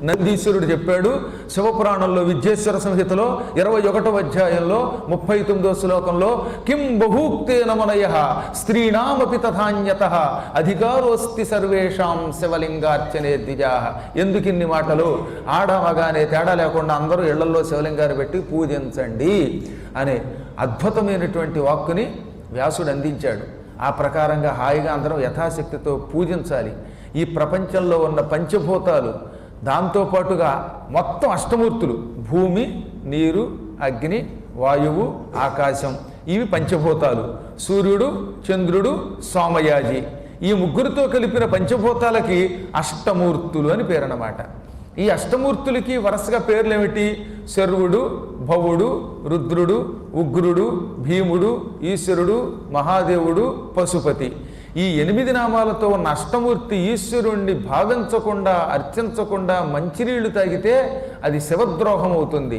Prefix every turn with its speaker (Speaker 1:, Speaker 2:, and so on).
Speaker 1: నందీశ్వరుడు చెప్పాడు. శివపురాణంలో విద్యేశ్వర సంహితలో 21వ అధ్యాయంలో 39వ శ్లోకంలో కిం బహూక్తేన మనయః స్త్రీణామపి తథాన్యతః అధికారోస్తి సర్వేషాం శివలింగార్చనే ద్విజాః. ఎందుకు ఇన్ని మాటలు? ఆడ మగానే తేడా లేకుండా అందరూ ఇళ్లలో శివలింగాన్ని పెట్టి పూజించండి అనే అద్భుతమైనటువంటి వాక్కుని వ్యాసుడు అందించాడు. ఆ ప్రకారంగా హాయిగా అందరం యథాశక్తితో పూజించాలి. ఈ ప్రపంచంలో ఉన్న పంచభూతాలు, దాంతోపాటుగా మొత్తం అష్టమూర్తులు, భూమి, నీరు, అగ్ని, వాయువు, ఆకాశం, ఇవి పంచభూతాలు. సూర్యుడు, చంద్రుడు, సోమయాజి, ఈ ముగ్గురితో కలిపిన పంచభూతాలకి అష్టమూర్తులు అని పేరన్నమాట. ఈ అష్టమూర్తులకి వరుసగా పేర్లు ఏమిటి? శర్వుడు, భవుడు, రుద్రుడు, ఉగ్రుడు, భీముడు, ఈశ్వరుడు, మహాదేవుడు, పశుపతి. ఈ 8 నామాలతో ఉన్న అష్టమూర్తి ఈశ్వరుణ్ణి భావించకుండా, అర్చించకుండా మంచినీళ్లు తాగితే అది శివద్రోహం అవుతుంది.